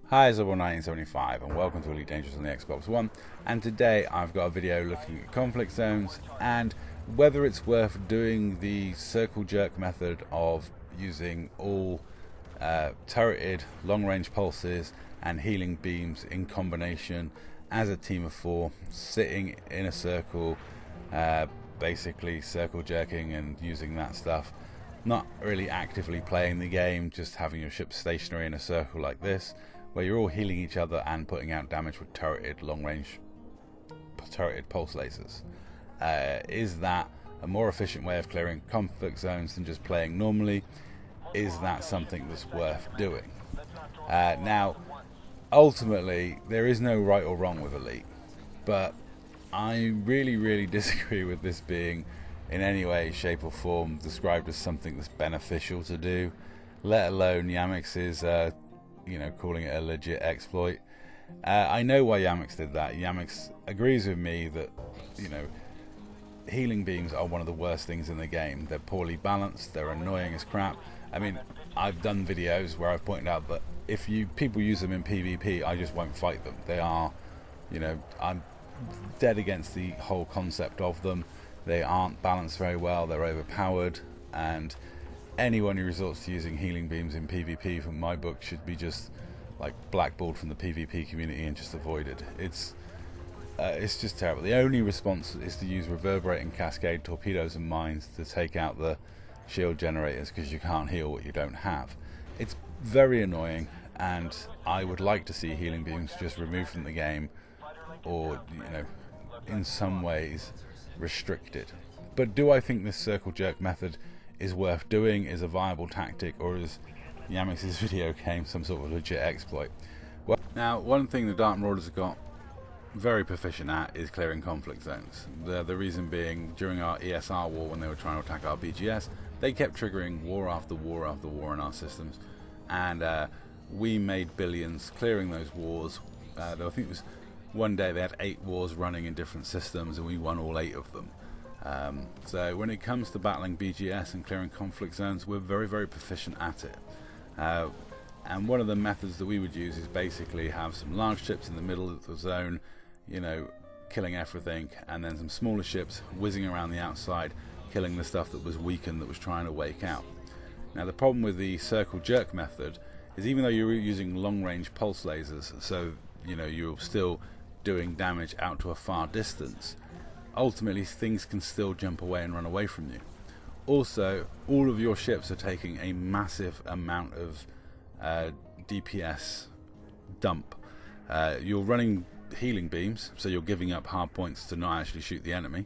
Hi, it's Zobble1975 and welcome to Elite Dangerous on the Xbox One, and today I've got a video looking at conflict zones and whether it's worth doing the circle jerk method of using all turreted long-range pulses and healing beams in combination as a team of four, sitting in a circle, basically circle jerking and using that stuff. Not really actively playing the game, just having your ship stationary in a circle like this, where you're all healing each other and putting out damage with turreted long-range turreted pulse lasers. Is that a more efficient way of clearing conflict zones than just playing normally? Is that something that's worth doing? Now, ultimately, there is no right or wrong with Elite, but I really disagree with this being in any way, shape or form described as something that's beneficial to do, let alone Yamix's calling it a legit exploit. I know why Yamix did that. Yamix agrees with me that, healing beams are one of the worst things in the game. They're poorly balanced, they're annoying as crap. I mean, I've done videos where I've pointed out that if people use them in PvP, I just won't fight them. They are, I'm dead against the whole concept of them. They aren't balanced very well, they're overpowered, and anyone who resorts to using healing beams in PvP, from my book, should be just like blackballed from the PvP community and just avoided. It's just terrible. The only response is to use reverberating cascade torpedoes and mines to take out the shield generators, because you can't heal what you don't have. It's very annoying, and I would like to see healing beams just removed from the game, or in some ways restricted. But do I think this circle jerk method is worth doing, is a viable tactic, or is Yamix's video game some sort of legit exploit? Well, now, one thing the Dark Marauders have got very proficient at is clearing conflict zones. The reason being, during our ESR war, when they were trying to attack our BGS, they kept triggering war after war after war in our systems, and we made billions clearing those wars. I think it was one day they had 8 wars running in different systems, and we won all 8 of them. So when it comes to battling BGS and clearing conflict zones, we're very proficient at it. And one of the methods that we would use is basically have some large ships in the middle of the zone, killing everything, and then some smaller ships whizzing around the outside, killing the stuff that was weakened, that was trying to wake out. Now, the problem with the circle jerk method is, even though you're using long-range pulse lasers, so you're still doing damage out to a far distance, ultimately things can still jump away and run away from you. Also, all of your ships are taking a massive amount of DPS dump. You're running healing beams, so you're giving up hard points to not actually shoot the enemy.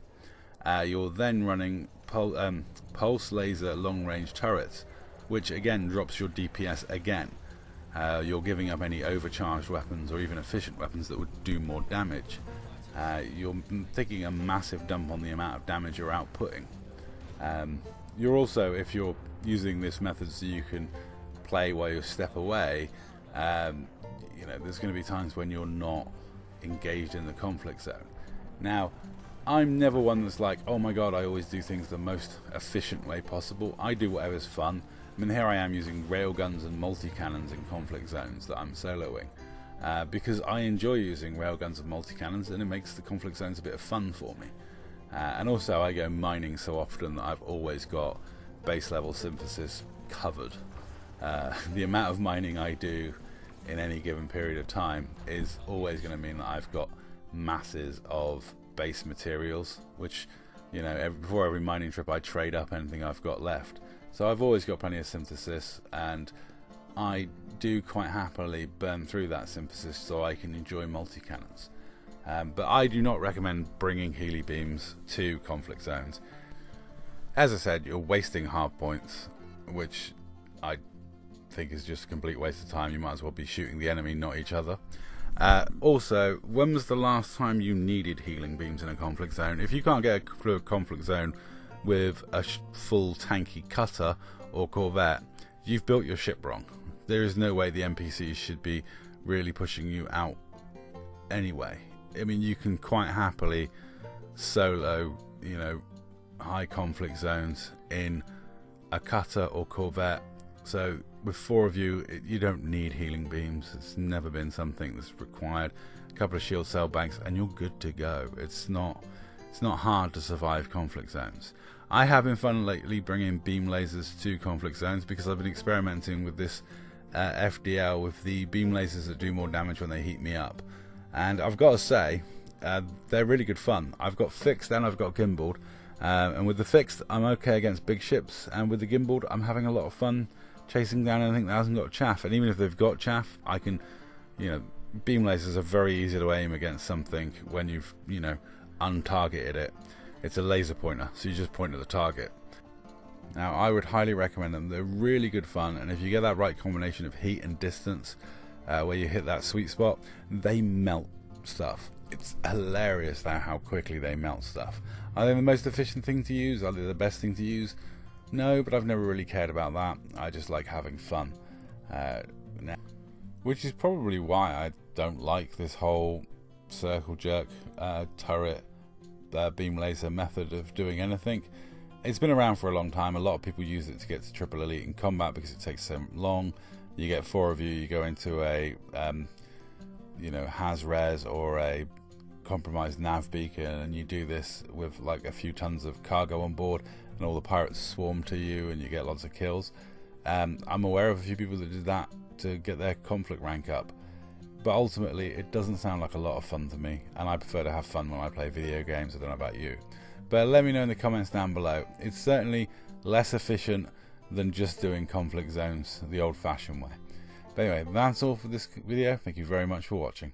You're then running pulse laser long range turrets, which again drops your DPS again. You're giving up any overcharged weapons or even efficient weapons that would do more damage. You're taking a massive dump on the amount of damage you're outputting. You're also, if you're using this method so you can play while you step away, there's going to be times when you're not engaged in the conflict zone. Now, I'm never one that's like, oh my god, I always do things the most efficient way possible. I do whatever's fun. I mean, here I am using railguns and multi-cannons in conflict zones that I'm soloing, because I enjoy using railguns and multi-cannons, and it makes the conflict zones a bit of fun for me. And also, I go mining so often that I've always got base level synthesis covered. The amount of mining I do in any given period of time is always going to mean that I've got masses of base materials, which, before every mining trip I trade up anything I've got left. So I've always got plenty of synthesis, and I do quite happily burn through that synthesis so I can enjoy multi-cannons. But I do not recommend bringing healy beams to conflict zones. As I said, you're wasting hard points, which I think is just a complete waste of time. You might as well be shooting the enemy, not each other. Also, when was the last time you needed healing beams in a conflict zone? If you can't get through a conflict zone with a full tanky cutter or corvette, you've built your ship wrong. There is no way the NPCs should be really pushing you out anyway. I mean, you can quite happily solo, high conflict zones in a cutter or corvette So with 4 of you, you don't need healing beams. It's never been something that's required. A couple of shield cell banks and you're good to go. It's not hard to survive conflict zones. I have been fun lately bringing beam lasers to conflict zones because I've been experimenting with this FDL with the beam lasers that do more damage when they heat me up. And I've got to say, they're really good fun. I've got fixed and I've got gimbaled. And with the fixed, I'm okay against big ships. And with the gimbaled, I'm having a lot of fun chasing down anything that hasn't got chaff. And even if they've got chaff, I can, beam lasers are very easy to aim against something when you've, untargeted it. It's a laser pointer, so you just point at the target. Now, I would highly recommend them. They're really good fun, and if you get that right combination of heat and distance, where you hit that sweet spot, they melt stuff. It's hilarious how quickly they melt stuff. Are they the most efficient thing to use? Are they the best thing to use? No, but I've never really cared about that. I just like having fun. Which is probably why I don't like this whole circle jerk turret beam laser method of doing anything. It's been around for a long time. A lot of people use it to get to triple elite in combat because it takes so long. You get 4 of you, you go into a Haz-Res or a compromised nav beacon, and you do this with like a few tons of cargo on board, and all the pirates swarm to you and you get lots of kills. I'm aware of a few people that did that to get their conflict rank up, but ultimately it doesn't sound like a lot of fun to me, and I prefer to have fun when I play video games. I don't know about you, but let me know in the comments down below. It's certainly less efficient than just doing conflict zones the old-fashioned way. But anyway, that's all for this video. Thank you very much for watching.